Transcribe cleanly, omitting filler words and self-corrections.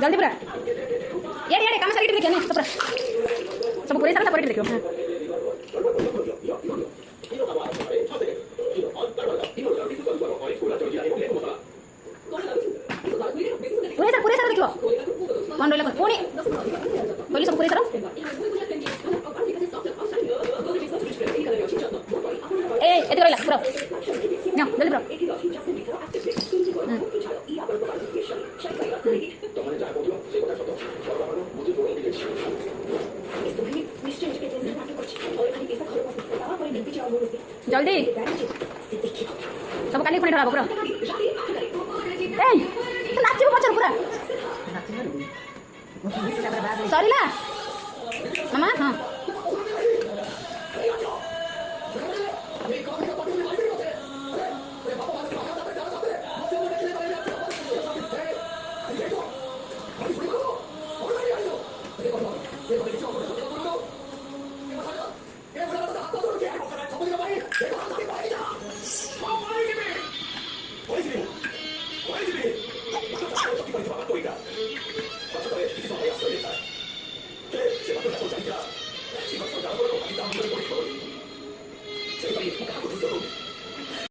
जल्दी पूरा यार यार काम सारी देखिए ना सब पूरे सारा सब देखियो। पूरे सारा देखियो कौन रोला कोनी बोली सब पूरे सारा ए एते रोला पूरा ना जल्दी पूरा जल्दी सब काली पुणी ढळा पूरा ए नाचिबो पछर पूरा सॉरी ला मामा हां Saya